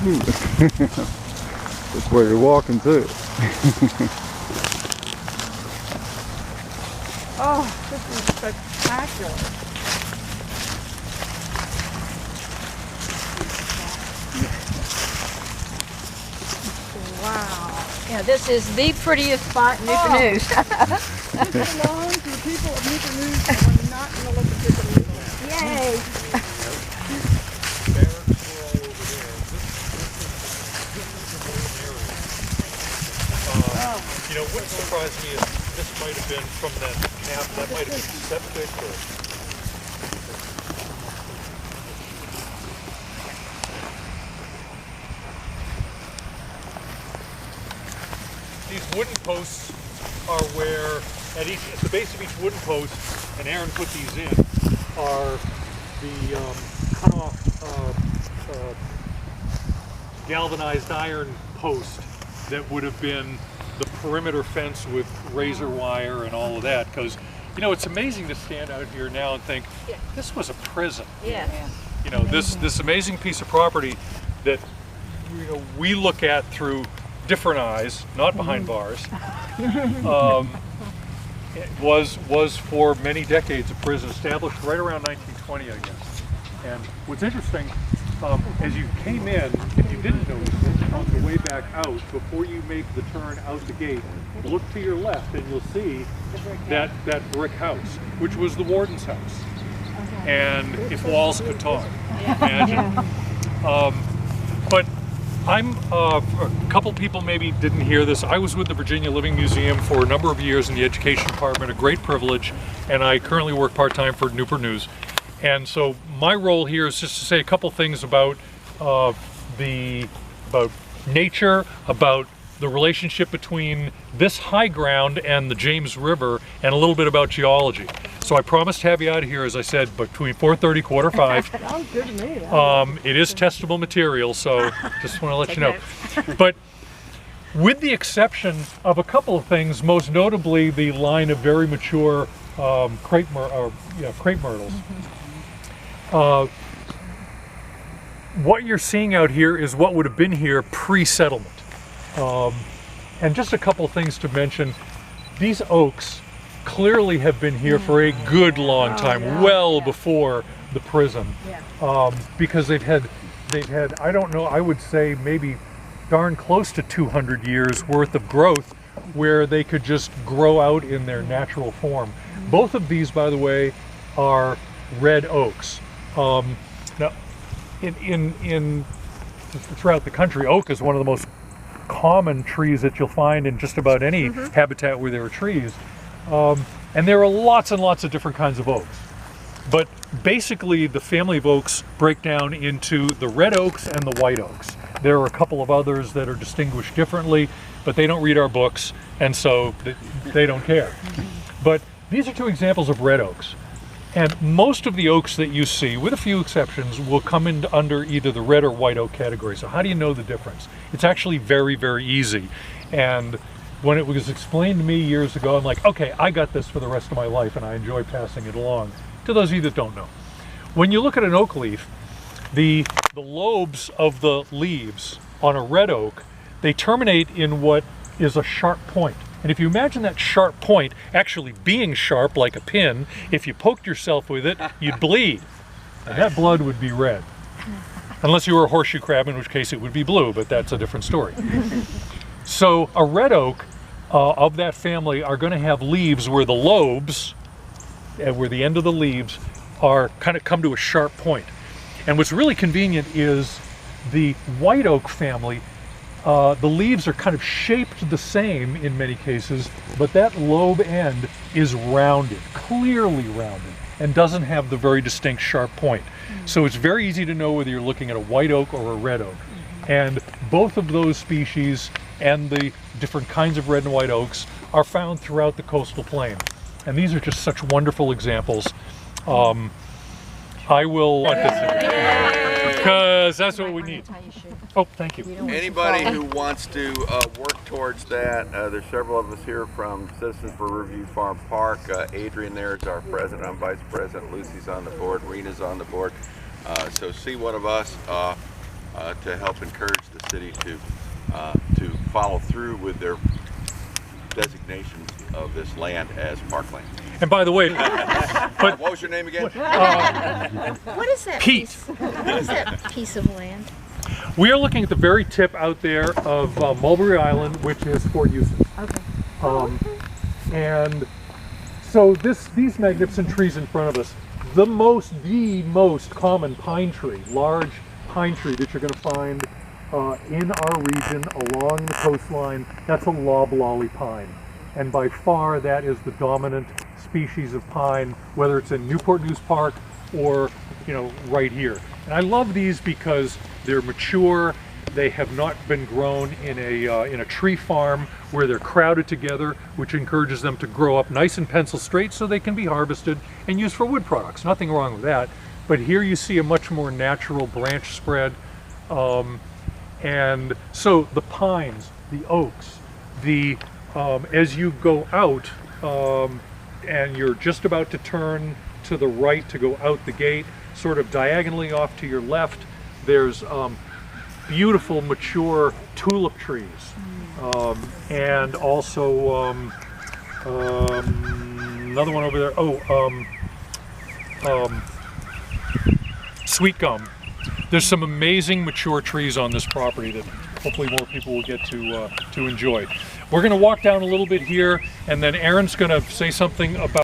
That's where you're walking to. Oh, this is spectacular. Wow. Yeah, this is the prettiest spot in Newport News. This belongs to the people of Newport News who are not going to look at this anymore. Yay! You know, what surprised me is this might have been from that camp, that might have been septic or... These wooden posts are where, at the base of each wooden post, and Aaron put these in, are the cut-off galvanized iron post that would have been the perimeter fence with razor wire and all of that. Because, you know, it's amazing to stand out here now and think, this was a prison. Yeah. You know, this amazing piece of property that, you know, we look at through different eyes, not behind bars, was for many decades a prison, established right around 1920, I guess. And what's interesting, as you came in, if you didn't notice it, on the way back out, before you make the turn out the gate, look to your left and you'll see that brick house, which was the warden's house. And if walls could talk, imagine. But I'm, a couple people maybe didn't hear this. I was with the Virginia Living Museum for a number of years in the education department, a great privilege, and I currently work part-time for Newport News. And so my role here is just to say a couple things about nature, about the relationship between this high ground and the James River, and a little bit about geology. So I promised to have you out of here, as I said, between 4:30, 4:45. Sounds good to me. It is testable material, so just want to let you know. But with the exception of a couple of things, most notably the line of very mature crepe myrtles. What you're seeing out here is what would have been here pre-settlement. And just a couple of things to mention. These oaks clearly have been here for a good long time, well before the prison, because they've had, I don't know, I would say maybe darn close to 200 years worth of growth where they could just grow out in their natural form. Both of these, by the way, are red oaks. Now, throughout the country, oak is one of the most common trees that you'll find in just about any habitat where there are trees. And there are lots and lots of different kinds of oaks. But basically the family of oaks break down into the red oaks and the white oaks. There are a couple of others that are distinguished differently, but they don't read our books, and so they don't care. But these are two examples of red oaks. And most of the oaks that you see, with a few exceptions, will come in under either the red or white oak category. So how do you know the difference? It's actually very, very easy. And when it was explained to me years ago, I'm like, okay, I got this for the rest of my life, and I enjoy passing it along to those of you that don't know. When you look at an oak leaf, the lobes of the leaves on a red oak, they terminate in what is a sharp point. And if you imagine that sharp point actually being sharp like a pin, if you poked yourself with it, you'd bleed. And that blood would be red. Unless you were a horseshoe crab, in which case it would be blue, but that's a different story. So a red oak of that family are going to have leaves where the lobes, where the end of the leaves are kind of come to a sharp point. And what's really convenient is the white oak family, the leaves are kind of shaped the same in many cases, but that lobe end is rounded, clearly rounded, and doesn't have the very distinct sharp point. So it's very easy to know whether you're looking at a white oak or a red oak. And both of those species and the different kinds of red and white oaks are found throughout the coastal plain. And these are just such wonderful examples. I will want this because that's what we need. Oh, thank you. Anybody who wants to work towards that, there's several of us here from Citizens for Riverview Farm Park. Adrian there is our president, I'm vice president, Lucy's on the board, Rena's on the board. So see one of us. to help encourage the city to follow through with their designation of this land as parkland. And by the way, What was your name again? What is that Pete. piece? What is that piece of land? we are looking at the very tip out there of Mulberry Island, which is Fort Eustis. Okay. And so these magnificent trees in front of us, the most common pine tree, large pine tree that you're going to find in our region along the coastline, that's a loblolly pine. And by far that is the dominant species of pine, whether it's in Newport News Park or, you know, right here. And I love these because they're mature. They have not been grown in a tree farm where they're crowded together, which encourages them to grow up nice and pencil straight so they can be harvested and used for wood products. Nothing wrong with that. But here you see a much more natural branch spread. And so the pines, the oaks, as you go out and you're just about to turn to the right to go out the gate, sort of diagonally off to your left, there's beautiful mature tulip trees, and also another one over there. Sweet gum. There's some amazing mature trees on this property that hopefully more people will get to enjoy. We're going to walk down a little bit here, and then Aaron's going to say something about